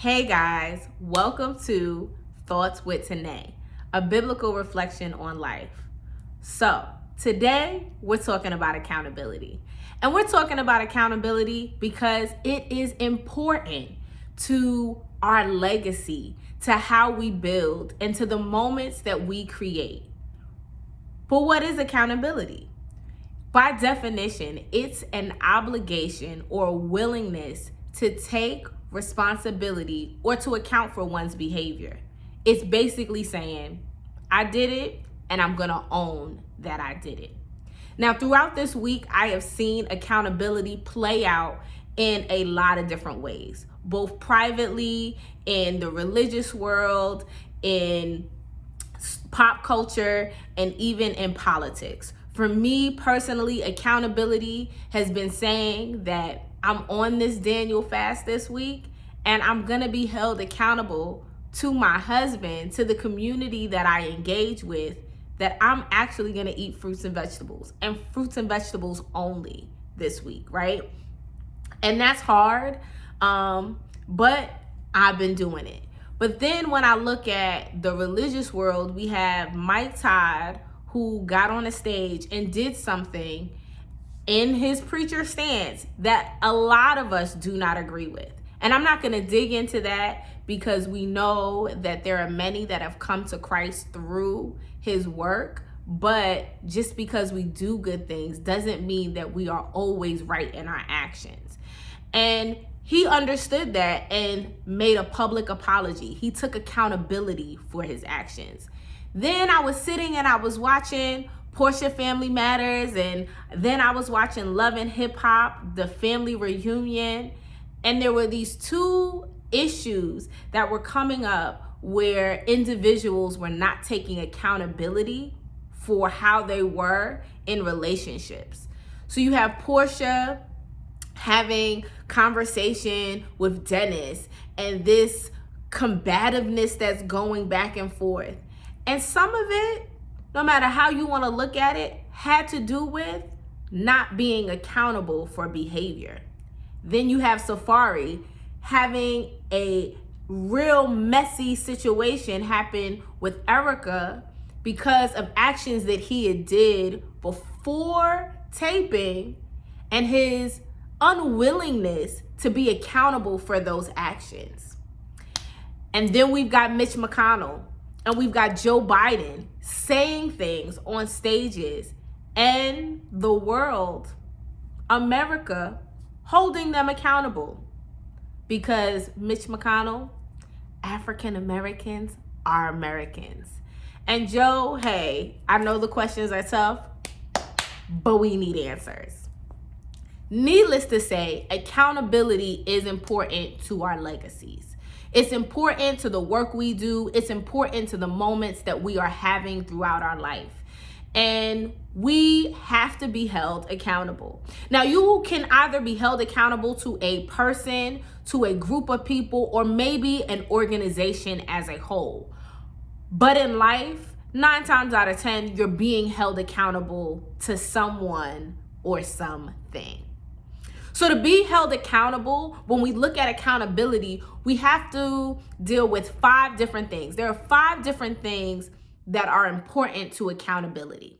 Hey guys, welcome to Thoughts with Tanae, a biblical reflection on life. So, today we're talking about accountability. And we're talking about accountability because it is important to our legacy, to how we build, and to the moments that we create. But what is accountability? By definition, it's an obligation or willingness to take responsibility or to account for one's behavior. It's basically saying, I did it and I'm going to own that I did it. Now, throughout this week, I have seen accountability play out in a lot of different ways, both privately, in the religious world, in pop culture, and even in politics. For me personally, accountability has been saying that I'm on this Daniel fast this week and I'm going to be held accountable to my husband, to the community that I engage with, that I'm actually going to eat fruits and vegetables only this week, right? And that's hard, but I've been doing it. But then when I look at the religious world, we have Mike Todd, who got on a stage and did something in his preacher stance that a lot of us do not agree with. And I'm not going to dig into that because we know that there are many that have come to Christ through his work. But just because we do good things doesn't mean that we are always right in our actions. And he understood that and made a public apology. He took accountability for his actions. Then I was sitting and I was watching Portia Family Matters, and then I was watching Love and Hip Hop, the family reunion, and there were these two issues that were coming up where individuals were not taking accountability for how they were in relationships. So you have Portia having conversation with Dennis and this combativeness that's going back and forth. And some of it, no matter how you want to look at it, had to do with not being accountable for behavior. Then you have Safari having a real messy situation happen with Erica because of actions that he had did before taping and his unwillingness to be accountable for those actions. And then we've got Mitch McConnell and we've got Joe Biden saying things on stages and the world, America, holding them accountable. Because Mitch McConnell, African Americans are Americans. And Joe, hey, I know the questions are tough, but we need answers. Needless to say, accountability is important to our legacies. It's important to the work we do. It's important to the moments that we are having throughout our life. And we have to be held accountable. Now, you can either be held accountable to a person, to a group of people, or maybe an organization as a whole. But in life, 9 times out of 10, you're being held accountable to someone or something. So to be held accountable, when we look at accountability, we have to deal with 5 different things. There are 5 different things that are important to accountability.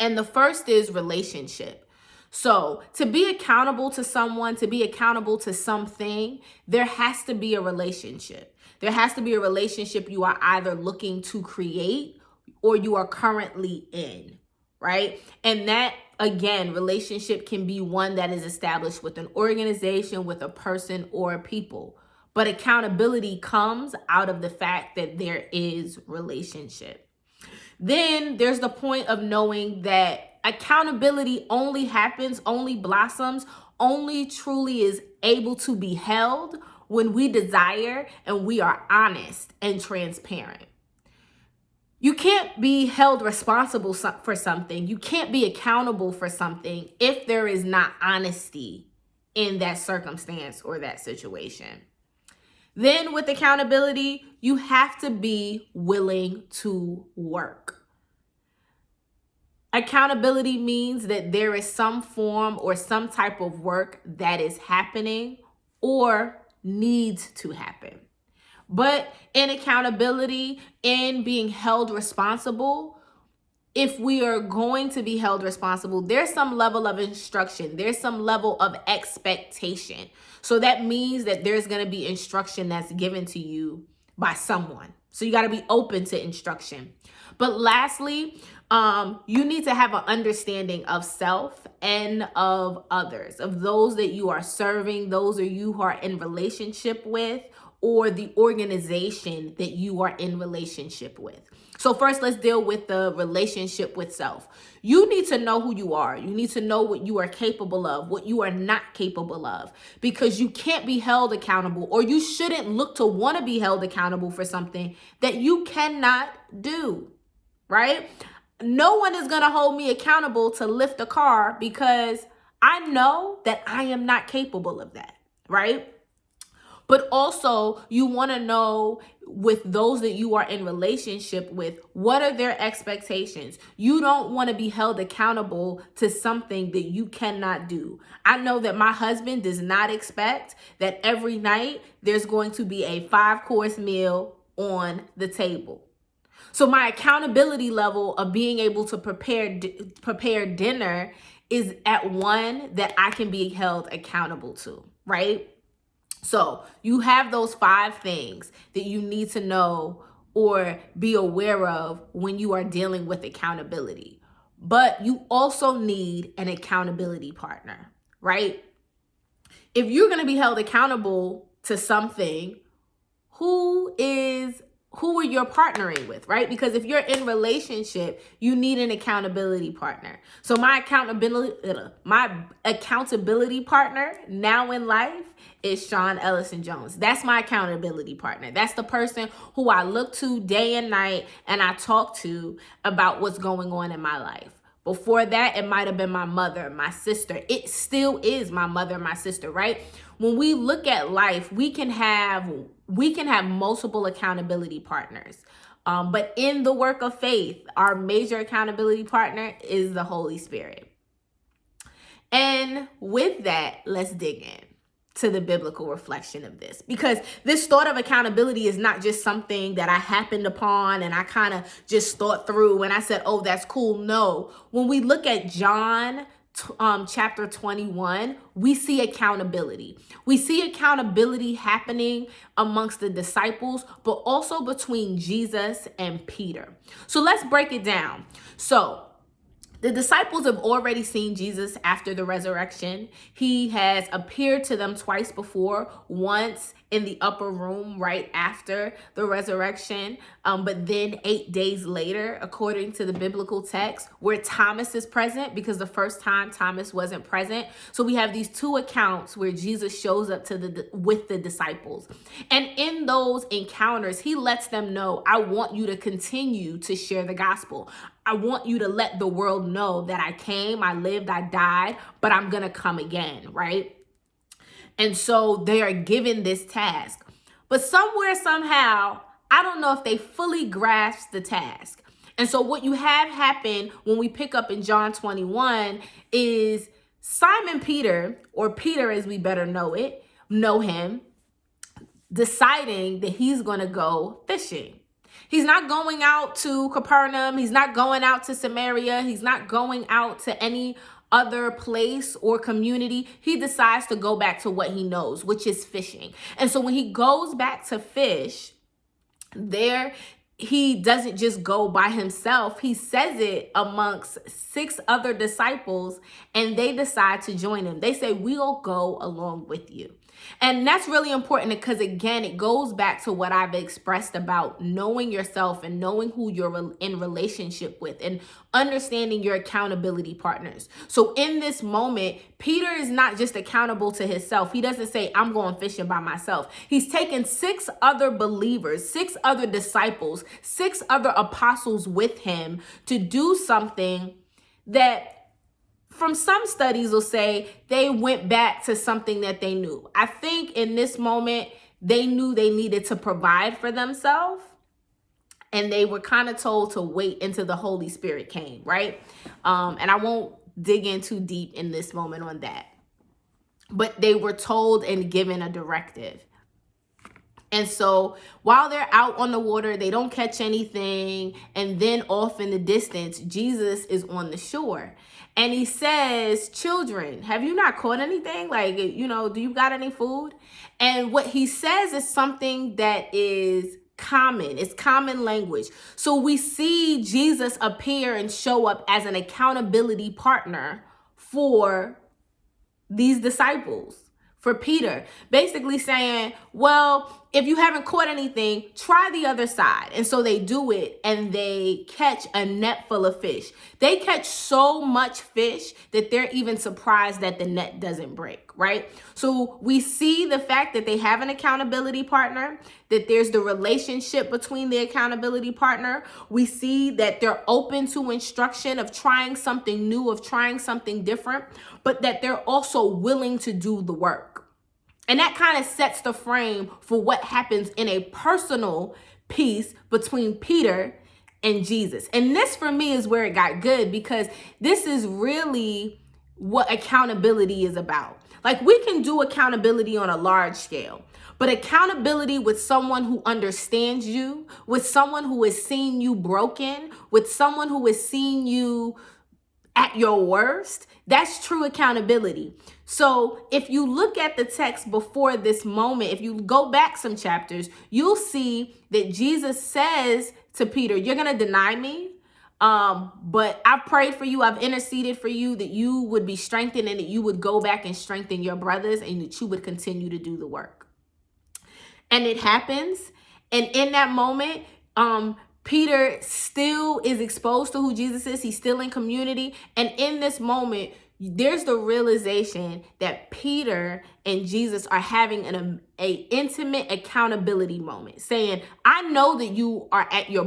And the first is relationship. So to be accountable to someone, to be accountable to something, there has to be a relationship. There has to be a relationship you are either looking to create or you are currently in, right? And that, again, relationship can be one that is established with an organization, with a person, or people. But accountability comes out of the fact that there is relationship. Then there's the point of knowing that accountability only happens, only blossoms, only truly is able to be held when we desire and we are honest and transparent. You can't be held responsible for something. You can't be accountable for something if there is not honesty in that circumstance or that situation. Then with accountability, you have to be willing to work. Accountability means that there is some form or some type of work that is happening, or needs to happen. But in accountability, in being held responsible, if we are going to be held responsible, there's some level of instruction. There's some level of expectation. So that means that there's going to be instruction that's given to you by someone. So you got to be open to instruction. But lastly, you need to have an understanding of self and of others, of those that you are serving, those are you who are in relationship with, or the organization that you are in relationship with. So first, let's deal with the relationship with self. You need to know who you are. You need to know what you are capable of, what you are not capable of, because you can't be held accountable, or you shouldn't look to want to be held accountable for something that you cannot do, right? No one is going to hold me accountable to lift a car because I know that I am not capable of that, right? But also, you want to know with those that you are in relationship with, what are their expectations? You don't want to be held accountable to something that you cannot do. I know that my husband does not expect that every night there's going to be a 5-course meal on the table. So my accountability level of being able to prepare dinner is at one that I can be held accountable to, right? So you have those 5 things that you need to know or be aware of when you are dealing with accountability. But you also need an accountability partner, right? If you're going to be held accountable to something, who are you partnering with, right? Because if you're in relationship, you need an accountability partner. So my accountability partner now in life is Sean Ellison Jones. That's my accountability partner. That's the person who I look to day and night and I talk to about what's going on in my life. Before that, it might have been my mother, my sister. It still is my mother, my sister, right? When we look at life, we can have multiple accountability partners. But in the work of faith, our major accountability partner is the Holy Spirit. And with that, let's dig in to the biblical reflection of this, because this thought of accountability is not just something that I happened upon and I kind of just thought through and I said, oh, that's cool. No, when we look at John chapter 21, we see accountability. We see accountability happening amongst the disciples, but also between Jesus and Peter. So let's break it down. So the disciples have already seen Jesus after the resurrection. He has appeared to them twice before, once in the upper room right after the resurrection, but then 8 days later, according to the biblical text, where Thomas is present, because the first time Thomas wasn't present. So we have these 2 accounts where Jesus shows up with the disciples. And in those encounters, he lets them know, I want you to continue to share the gospel. I want you to let the world know that I came, I lived, I died, but I'm going to come again, right? And so they are given this task. But somewhere, somehow, I don't know if they fully grasp the task. And so what you have happen when we pick up in John 21 is Simon Peter, or Peter as we better know him, deciding that he's going to go fishing. He's not going out to Capernaum. He's not going out to Samaria. He's not going out to any other place or community. He decides to go back to what he knows, which is fishing. And so when he goes back to fish, there he doesn't just go by himself. He says it amongst 6 other disciples, and they decide to join him. They say, we'll go along with you. And that's really important because, again, it goes back to what I've expressed about knowing yourself and knowing who you're in relationship with and understanding your accountability partners. So in this moment, Peter is not just accountable to himself. He doesn't say, I'm going fishing by myself. He's taken 6 other believers, 6 other disciples, 6 other apostles with him to do something that, from some studies, will say they went back to something that they knew. I think in this moment, they knew they needed to provide for themselves, and they were kind of told to wait until the Holy Spirit came, right? And I won't dig in too deep in this moment on that. But they were told and given a directive. And so while they're out on the water, they don't catch anything. And then off in the distance, Jesus is on the shore. And he says, children, have you not caught anything? Like, do you got any food? And what he says is something that is common. It's common language. So we see Jesus appear and show up as an accountability partner for these disciples, for Peter, basically saying, well, if you haven't caught anything, try the other side. And so they do it, and they catch a net full of fish. They catch so much fish that they're even surprised that the net doesn't break, right? So we see the fact that they have an accountability partner, that there's the relationship between the accountability partner. We see that they're open to instruction of trying something new, of trying something different, but that they're also willing to do the work. And that kind of sets the frame for what happens in a personal piece between Peter and Jesus. And this for me is where it got good, because this is really what accountability is about. Like, we can do accountability on a large scale, but accountability with someone who understands you, with someone who has seen you broken, with someone who has seen you at your worst, that's true accountability. So if you look at the text before this moment, if you go back some chapters, you'll see that Jesus says to Peter, you're going to deny me. But I prayed for you. I've interceded for you, that you would be strengthened and that you would go back and strengthen your brothers, and that you would continue to do the work. And it happens. And in that moment, Peter still is exposed to who Jesus is. He's still in community. And in this moment, there's the realization that Peter and Jesus are having an intimate accountability moment, saying, I know that you are at your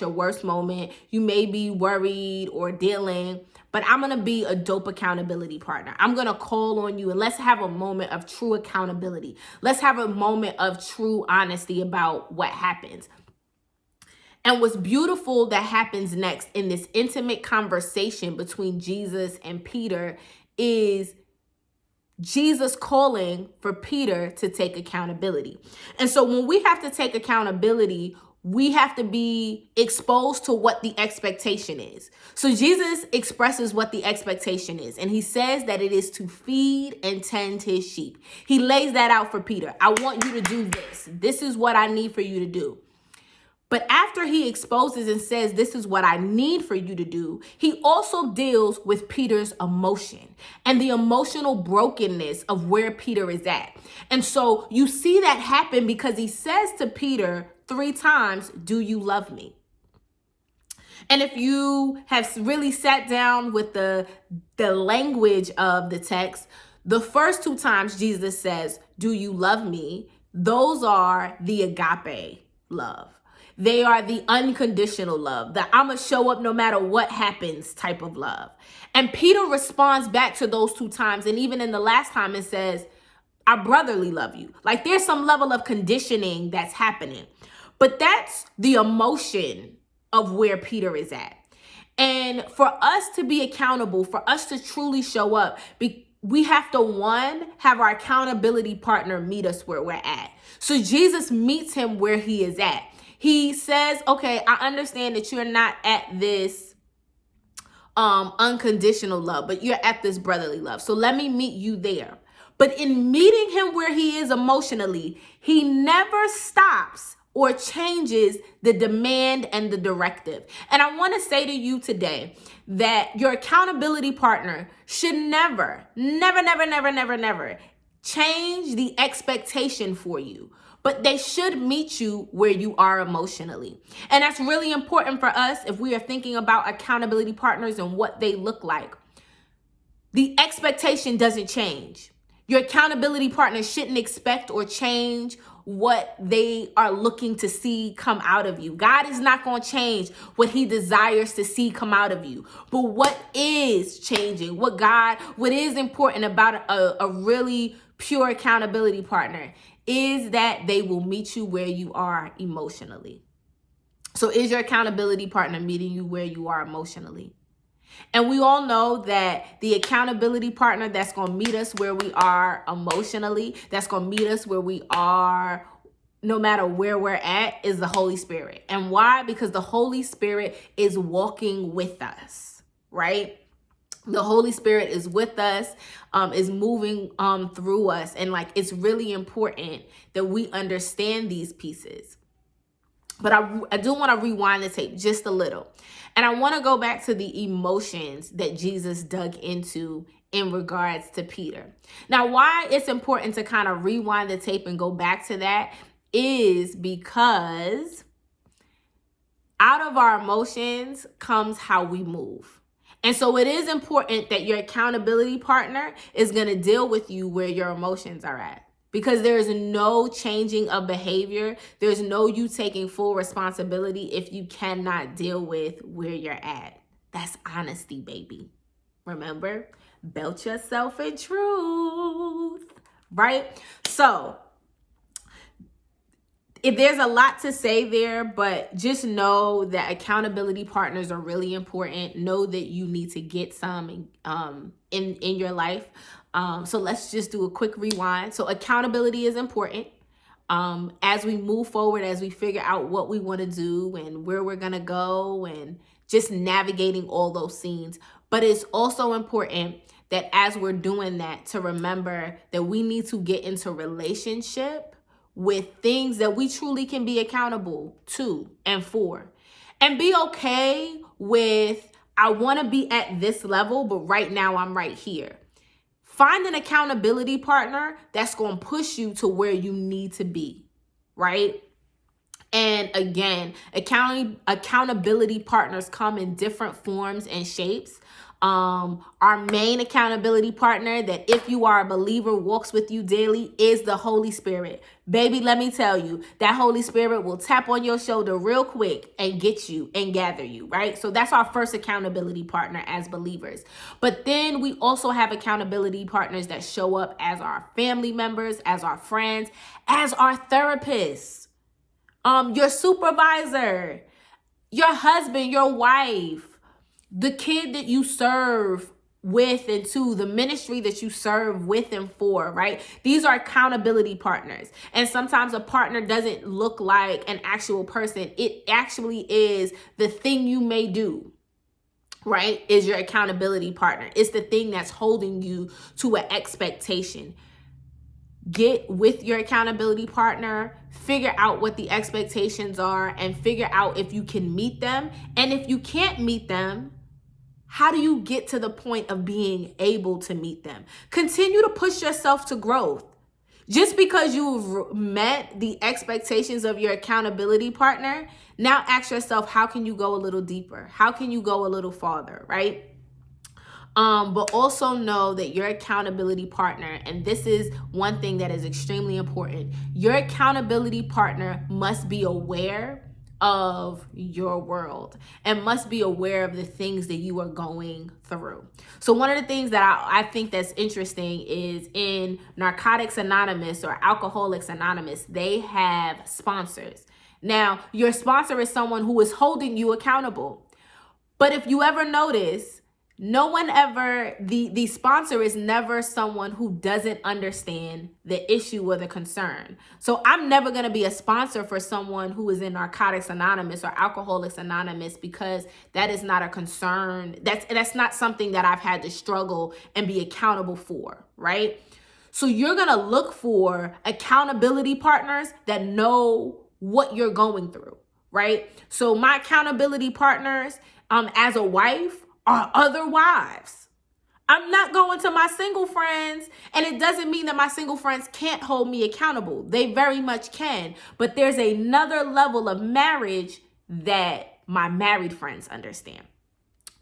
worst moment. You may be worried or dealing, but I'm going to be a dope accountability partner. I'm going to call on you, and let's have a moment of true accountability. Let's have a moment of true honesty about what happens. And what's beautiful that happens next in this intimate conversation between Jesus and Peter is Jesus calling for Peter to take accountability. And so when we have to take accountability, we have to be exposed to what the expectation is. So Jesus expresses what the expectation is, and he says that it is to feed and tend his sheep. He lays that out for Peter. I want you to do this. This is what I need for you to do. But after he exposes and says, this is what I need for you to do, he also deals with Peter's emotion and the emotional brokenness of where Peter is at. And so you see that happen because he says to Peter 3 times, do you love me? And if you have really sat down with the language of the text, the first 2 times Jesus says, do you love me? Those are the agape love. They are the unconditional love, the I'm going to show up no matter what happens type of love. And Peter responds back to those 2 times. And even in the last time, it says, I brotherly love you. Like, there's some level of conditioning that's happening. But that's the emotion of where Peter is at. And for us to be accountable, for us to truly show up, we have to, 1, have our accountability partner meet us where we're at. So Jesus meets him where he is at. He says, okay, I understand that you're not at this unconditional love, but you're at this brotherly love. So let me meet you there. But in meeting him where he is emotionally, he never stops or changes the demand and the directive. And I want to say to you today that your accountability partner should never change the expectation for you. But they should meet you where you are emotionally. And that's really important for us if we are thinking about accountability partners and what they look like. The expectation doesn't change. Your accountability partner shouldn't expect or change what they are looking to see come out of you. God is not going to change what he desires to see come out of you. But what is changing, what is important about a really pure accountability partner is that they will meet you where you are emotionally. So is your accountability partner meeting you where you are emotionally? And we all know that the accountability partner that's going to meet us where we are emotionally, that's going to meet us where we are no matter where we're at, is the Holy Spirit. And why? Because the Holy Spirit is walking with us, right? The Holy Spirit is with us, is moving through us. And like, it's really important that we understand these pieces. But I do want to rewind the tape just a little. And I want to go back to the emotions that Jesus dug into in regards to Peter. Now, why it's important to kind of rewind the tape and go back to that is because out of our emotions comes how we move. And so it is important that your accountability partner is going to deal with you where your emotions are at. Because there's no changing of behavior. There's no you taking full responsibility if you cannot deal with where you're at. That's honesty, baby. Remember, belt yourself in truth, right? So there's a lot to say there, but just know that accountability partners are really important. Know that you need to get some in your life. So let's just do a quick rewind. So accountability is important. As we move forward, as we figure out what we want to do and where we're going to go and just navigating all those scenes. But it's also important that as we're doing that, to remember that we need to get into relationship with things that we truly can be accountable to and for. And be okay with, I want to be at this level, but right now I'm right here. Find an accountability partner that's going to push you to where you need to be, right? And again, accountability partners come in different forms and shapes. Our main accountability partner that, if you are a believer, walks with you daily is the Holy Spirit. Baby, let me tell you, that Holy Spirit will tap on your shoulder real quick and get you and gather you, right? So that's our first accountability partner as believers. But then we also have accountability partners that show up as our family members, as our friends, as our therapists, your supervisor, your husband, your wife, the kid that you serve with and to, the ministry that you serve with and for, right? These are accountability partners. And sometimes a partner doesn't look like an actual person. It actually is the thing you may do, right? Is your accountability partner. It's the thing that's holding you to an expectation. Get with your accountability partner, figure out what the expectations are, and figure out if you can meet them. And if you can't meet them, how do you get to the point of being able to meet them? Continue to push yourself to growth. Just because you've met the expectations of your accountability partner, now ask yourself, how can you go a little deeper? How can you go a little farther, right? But also know that your accountability partner, and this is one thing that is extremely important, your accountability partner must be aware of your world and must be aware of the things that you are going through. So one of the things that I think that's interesting is in Narcotics Anonymous or Alcoholics Anonymous, they have sponsors. Now, your sponsor is someone who is holding you accountable. But if you ever notice, no one ever, the sponsor is never someone who doesn't understand the issue or the concern. So I'm never going to be a sponsor for someone who is in Narcotics Anonymous or Alcoholics Anonymous, because that is not a concern. That's not something that I've had to struggle and be accountable for, right? So you're going to look for accountability partners that know what you're going through, right? So my accountability partners as a wife are other wives. I'm not going to my single friends, and it doesn't mean that my single friends can't hold me accountable. They very much can, but there's another level of marriage that my married friends understand.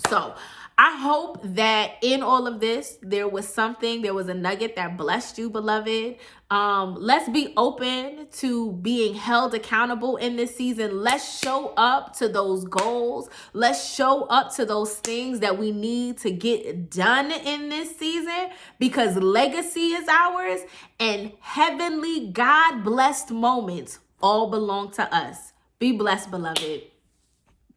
So I hope that in all of this, there was a nugget that blessed you, beloved. Let's be open to being held accountable in this season. Let's show up to those goals. Let's show up to those things that we need to get done in this season, because legacy is ours and heavenly God-blessed moments all belong to us. Be blessed, beloved.